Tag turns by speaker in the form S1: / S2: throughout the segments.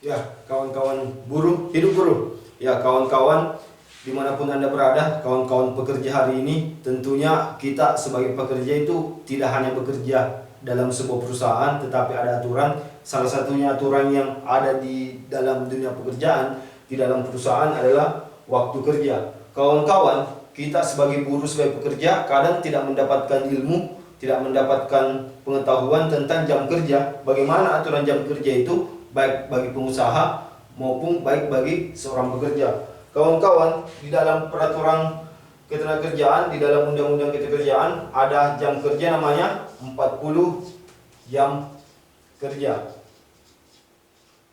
S1: Ya, kawan-kawan buruh, hidup buruh. Ya, kawan-kawan dimanapun Anda berada, kawan-kawan pekerja hari ini, tentunya kita sebagai pekerja itu tidak hanya bekerja dalam sebuah perusahaan, tetapi ada aturan. Salah satunya aturan yang ada di dalam dunia pekerjaan, di dalam perusahaan adalah waktu kerja. Kawan-kawan, kita sebagai buruh, sebagai pekerja, kadang tidak mendapatkan ilmu, tidak mendapatkan pengetahuan tentang jam kerja. Bagaimana aturan jam kerja itu, baik bagi pengusaha maupun baik bagi seorang pekerja. Kawan-kawan, di dalam peraturan ketenagakerjaan, di dalam undang-undang ketenagakerjaan ada jam kerja namanya 40 jam kerja.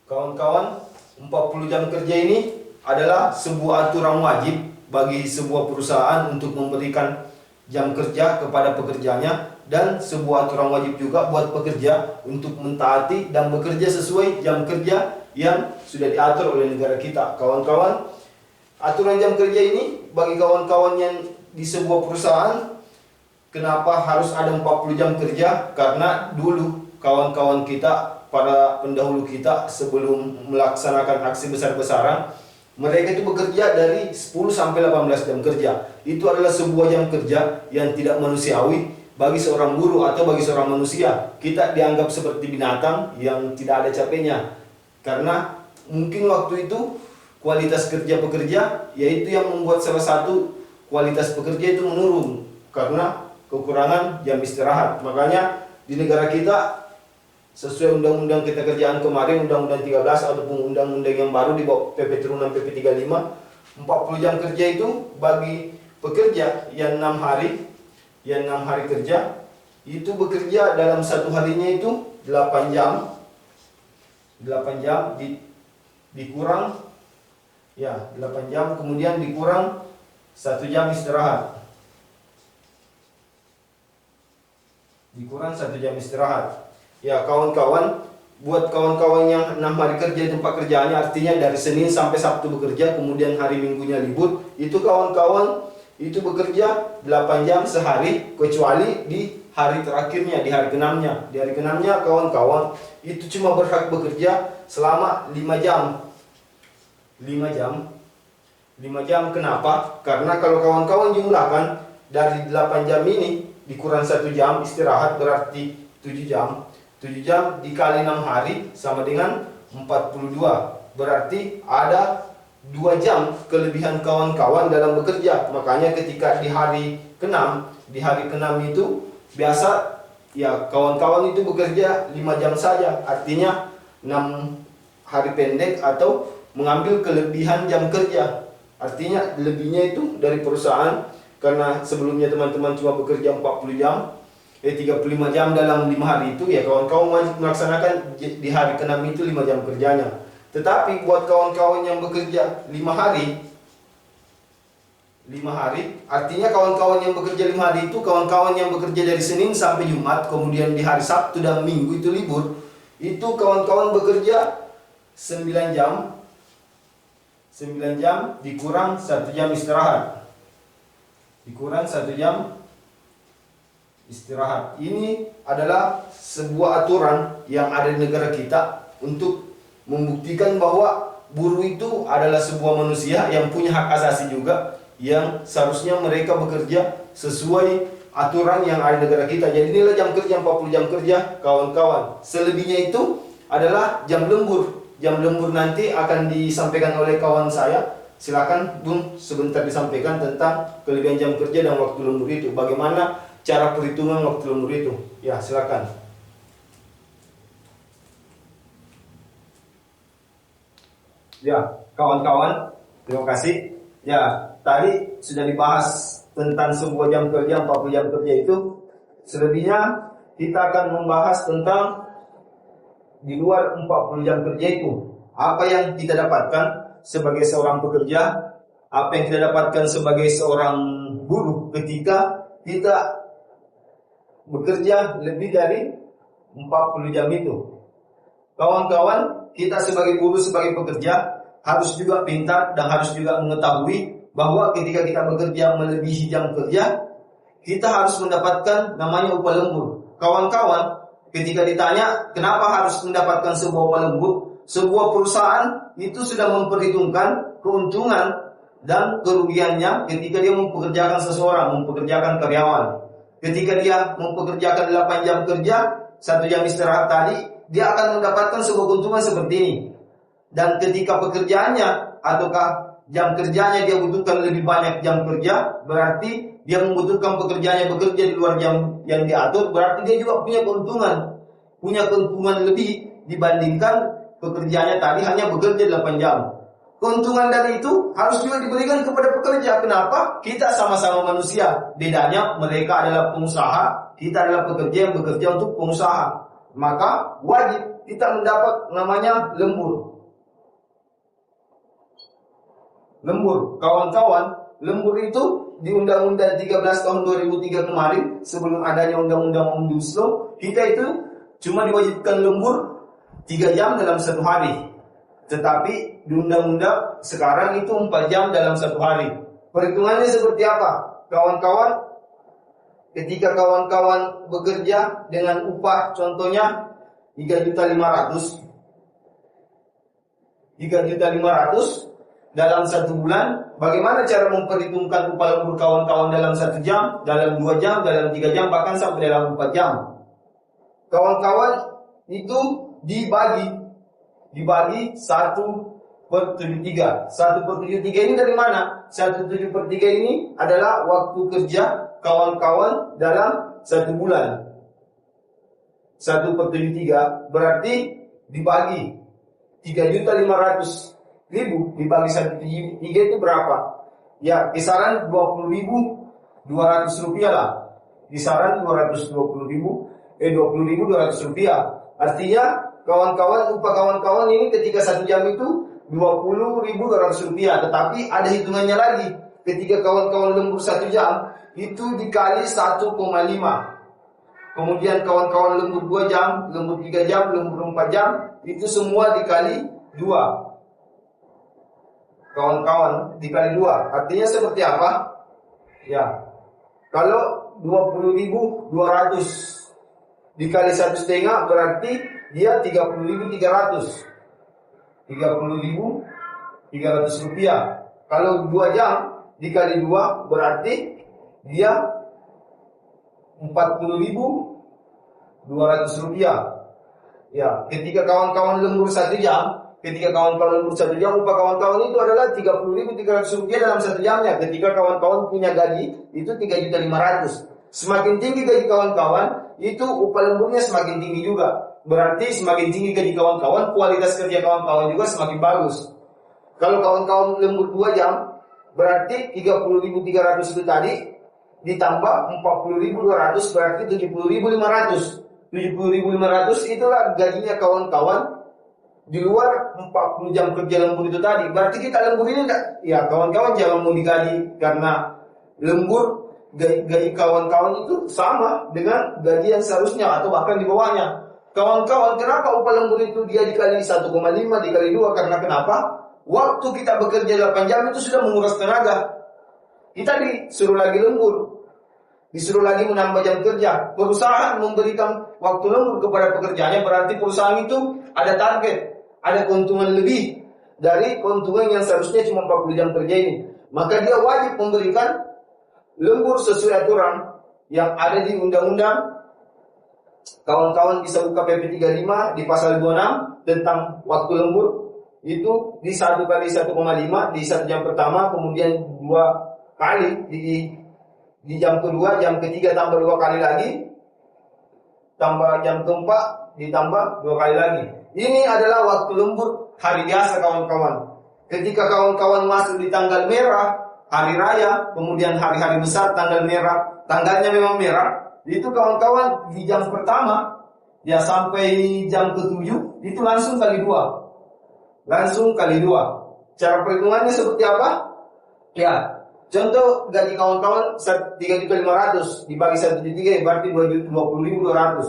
S1: Kawan-kawan, 40 jam kerja ini adalah sebuah aturan wajib bagi sebuah perusahaan untuk memberikan jam kerja kepada pekerjanya, dan sebuah aturan wajib juga buat pekerja untuk mentaati dan bekerja sesuai jam kerja yang sudah diatur oleh negara kita. Kawan-kawan, aturan jam kerja ini bagi kawan-kawan yang di sebuah perusahaan, kenapa harus ada 40 jam kerja? Karena dulu kawan-kawan kita, para pendahulu kita, sebelum melaksanakan aksi besar-besaran, mereka itu bekerja dari 10 sampai 18 jam kerja. Itu adalah sebuah jam kerja yang tidak manusiawi bagi seorang buruh atau bagi seorang manusia. Kita dianggap seperti binatang yang tidak ada capeknya. Karena mungkin waktu itu kualitas kerja pekerja, yaitu yang membuat salah satu kualitas pekerja itu menurun karena kekurangan jam istirahat. Makanya di negara kita, sesuai undang-undang ketenagakerjaan kemarin, undang-undang 13 ataupun undang-undang yang baru di bawah PP turunan PP 35, 40 jam kerja itu bagi pekerja yang 6 hari kerja, itu bekerja dalam satu harinya itu 8 jam dikurang, ya 8 jam, kemudian dikurang 1 jam istirahat, ya kawan-kawan. Buat kawan-kawan yang 6 hari kerja di tempat kerjaannya, artinya dari Senin sampai Sabtu bekerja, kemudian hari Minggunya libur, itu kawan-kawan itu bekerja 8 jam sehari, kecuali di hari terakhirnya, di hari ke-6-nya. Di hari ke-6-nya kawan-kawan itu cuma berhak bekerja selama 5 jam. 5 jam kenapa? Karena kalau kawan-kawan jumlahkan dari 8 jam ini dikurang 1 jam istirahat, berarti 7 jam. 7 jam dikali 6 hari sama dengan 42. Berarti ada 2 jam kelebihan kawan-kawan dalam bekerja. Makanya ketika di hari ke-6 itu biasa ya kawan-kawan itu bekerja 5 jam saja. Artinya 6 hari pendek atau mengambil kelebihan jam kerja. Artinya lebihnya itu dari perusahaan, karena sebelumnya teman-teman cuma bekerja 40 jam, 35 jam dalam 5 hari itu, ya kawan-kawan wajib melaksanakan di hari ke-6 itu 5 jam kerjanya. Tetapi buat kawan-kawan yang bekerja 5 hari, artinya kawan-kawan yang bekerja 5 hari itu kawan-kawan yang bekerja dari Senin sampai Jumat, kemudian di hari Sabtu dan Minggu itu libur. Itu kawan-kawan bekerja 9 jam dikurang 1 jam istirahat. Ini adalah sebuah aturan yang ada di negara kita untuk membuktikan bahwa buruh itu adalah sebuah manusia yang punya hak asasi juga, yang seharusnya mereka bekerja sesuai aturan yang ada di negara kita. Jadi inilah jam kerja, 40 jam kerja kawan-kawan. Selebihnya itu adalah jam lembur. Jam lembur nanti akan disampaikan oleh kawan saya. Silakan Bung sebentar disampaikan tentang kelebihan jam kerja dan waktu lembur itu. Bagaimana cara perhitungan waktu lembur itu? Ya, silakan. Ya, kawan-kawan, terima kasih. Ya, tadi sudah dibahas tentang sebuah jam kerja, 40 jam kerja itu. Selebihnya kita akan membahas tentang di luar 40 jam kerja itu. Apa yang kita dapatkan sebagai seorang pekerja, apa yang kita dapatkan sebagai seorang buruh ketika kita bekerja lebih dari 40 jam itu. Kawan-kawan, kita sebagai buruh, sebagai pekerja harus juga pintar dan harus juga mengetahui bahwa ketika kita bekerja melebihi jam kerja, kita harus mendapatkan namanya upah lembur. Kawan-kawan, ketika ditanya kenapa harus mendapatkan sebuah upah lembur, sebuah perusahaan itu sudah memperhitungkan keuntungan dan kerugiannya ketika dia mempekerjakan seseorang, mempekerjakan karyawan. Ketika dia mempekerjakan 8 jam kerja, 1 jam istirahat tadi, dia akan mendapatkan sebuah keuntungan seperti ini. Dan ketika pekerjaannya ataukah jam kerjanya dia butuhkan lebih banyak jam kerja, berarti dia membutuhkan pekerjaannya bekerja di luar jam yang diatur, berarti dia juga punya keuntungan lebih dibandingkan pekerjaannya tadi hanya bekerja 8 jam. Keuntungan dari itu harus juga diberikan kepada pekerja. Kenapa? Kita sama-sama manusia. Bedanya mereka adalah pengusaha, kita adalah pekerja yang bekerja untuk pengusaha. Maka wajib kita mendapat namanya lembur. Lembur, kawan-kawan, lembur itu di Undang-Undang 13 tahun 2003 kemarin, sebelum adanya Undang-Undang Omnibus Law, kita itu cuma diwajibkan lembur 3 jam dalam 1 hari. Tetapi di Undang-Undang sekarang itu 4 jam dalam 1 hari. Perhitungannya seperti apa? Kawan-kawan, ketika kawan-kawan bekerja dengan upah contohnya 3.500.000 dalam 1 bulan, bagaimana cara memperhitungkan upah lembur kawan-kawan dalam 1 jam, dalam 2 jam, dalam 3 jam, bahkan sampai dalam 4 jam? Kawan-kawan itu dibagi 1/73. 1/73 ini dari mana? 1/73 ini adalah waktu kerja kawan-kawan dalam 1 bulan. 1/73 berarti dibagi 3.500.000 dibagi 1/3 itu berapa? Ya, kisaran 20.200 rupiah lah. Kisaran 20.200 rupiah. Artinya kawan-kawan, upah kawan-kawan ini ketika 1 jam itu 20.200 rupiah. Tetapi ada hitungannya lagi. Ketika kawan-kawan lembur 1 jam itu dikali 1,5. Kemudian kawan-kawan lembur 2 jam, lembur 3 jam, lembur 4 jam, itu semua dikali 2. Kawan-kawan dikali 2. Artinya seperti apa? Ya. Kalau 20.200 dikali 1,5 berarti dia 30.300. 30.300 rupiah. Kalau 2 jam dikali 2 berarti dia 40.200 rupiah. Ya, ketika kawan-kawan lembur 1 jam, upah kawan-kawan itu adalah 30.300 rupiah dalam 1 jamnya. Ketika kawan-kawan punya gaji itu 3.500.000. Semakin tinggi gaji kawan-kawan, itu upah lemburnya semakin tinggi juga. Berarti semakin tinggi gaji kawan-kawan, kualitas kerja kawan-kawan juga semakin bagus. Kalau kawan-kawan lembur 2 jam, berarti 30.300 itu tadi ditambah 40.200 berarti 70.500. 70.500 itulah gajinya kawan-kawan di luar 40 jam kerja lembur itu tadi. Berarti kita lembur ini enggak? Ya, kawan-kawan jangan mau digaji karena lembur. Gaji kawan-kawan itu sama dengan gaji yang seharusnya atau bahkan di bawahnya. Kawan-kawan, kenapa upah lembur itu dia dikali 1,5 dikali 2? Karena kenapa? Waktu kita bekerja 8 jam itu sudah menguras tenaga. Kita disuruh lagi lembur, disuruh lagi menambah jam kerja. Perusahaan memberikan waktu lembur kepada pekerjaannya, berarti perusahaan itu ada target, ada keuntungan lebih dari keuntungan yang seharusnya cuma 40 jam kerja ini. Maka dia wajib memberikan lembur sesuai aturan yang ada di undang-undang. Kawan-kawan bisa buka PP 35 di pasal 26 tentang waktu lembur. Itu di 1 kali 1,5 di 1 jam pertama, kemudian 2 kali di jam kedua, jam ketiga tambah 2 kali lagi, tambah jam keempat ditambah 2 kali lagi. Ini adalah waktu lembur hari biasa kawan-kawan. Ketika kawan-kawan masuk di tanggal merah, hari raya, kemudian hari-hari besar tanggal merah, tanggalnya memang merah, itu kawan-kawan di jam pertama ya sampai jam ke-7 itu langsung kali 2. Langsung kali 2. Cara perhitungannya seperti apa? Ya, contoh gaji kawan-kawan 3.500 dibagi 1/3 berarti 20.200.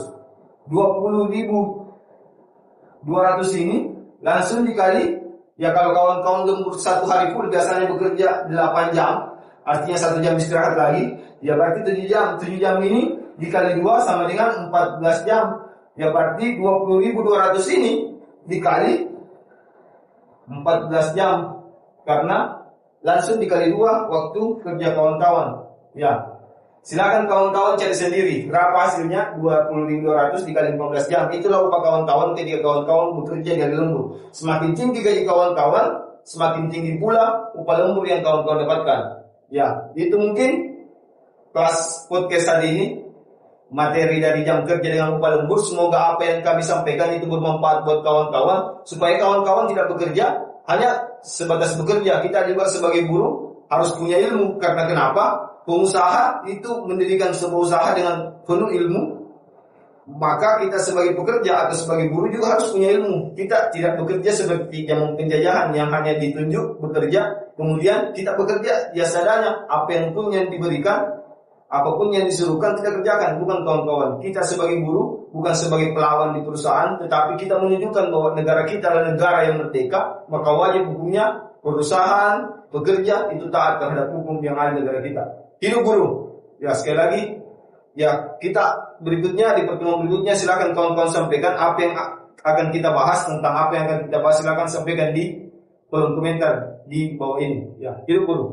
S1: 20.200 ini langsung dikali. Ya, kalau kawan-kawan lembur 1 hari full biasanya bekerja 8 jam, artinya 1 jam istirahat lagi, ya berarti 7 jam. 7 jam ini dikali 2 sama dengan 14 jam. Ya berarti 20.200 ini dikali 14 jam karena langsung dikali 2 waktu kerja kawan-kawan. Ya. Silakan kawan-kawan cari sendiri berapa hasilnya. 20.200 dikali 15 jam. Itulah upah kawan-kawan ketika kawan-kawan bekerja dari lembur. Semakin tinggi gaji kawan-kawan, semakin tinggi pula upah lembur yang kawan-kawan dapatkan. Ya, itu mungkin kelas podcast hari ini, materi dari jam kerja dengan upah lembur. Semoga apa yang kami sampaikan itu bermanfaat buat kawan-kawan, supaya kawan-kawan tidak bekerja hanya sebatas bekerja. Kita juga sebagai buruh harus punya ilmu. Karena kenapa? Pengusaha itu mendirikan sebuah usaha dengan penuh ilmu. Maka kita sebagai pekerja atau sebagai buruh juga harus punya ilmu. Kita tidak bekerja seperti zaman penjajahan yang hanya ditunjuk bekerja, kemudian kita bekerja ya seadanya. Apa yang pun yang diberikan, apapun yang disuruhkan kita kerjakan. Bukan kawan-kawan, kita sebagai buruh bukan sebagai pelawan di perusahaan, tetapi kita menunjukkan bahwa negara kita adalah negara yang merdeka. Maka wajib hukumnya perusahaan, pekerja itu taat terhadap hukum yang ada di negara kita. Hidup buruh. Ya, sekali lagi, ya, kita berikutnya di pertemuan berikutnya silakan kawan-kawan sampaikan apa yang akan kita bahas, tentang apa yang akan kita bahas. Silakan sampaikan di kolom komentar di bawah ini. Ya, hidup buruh.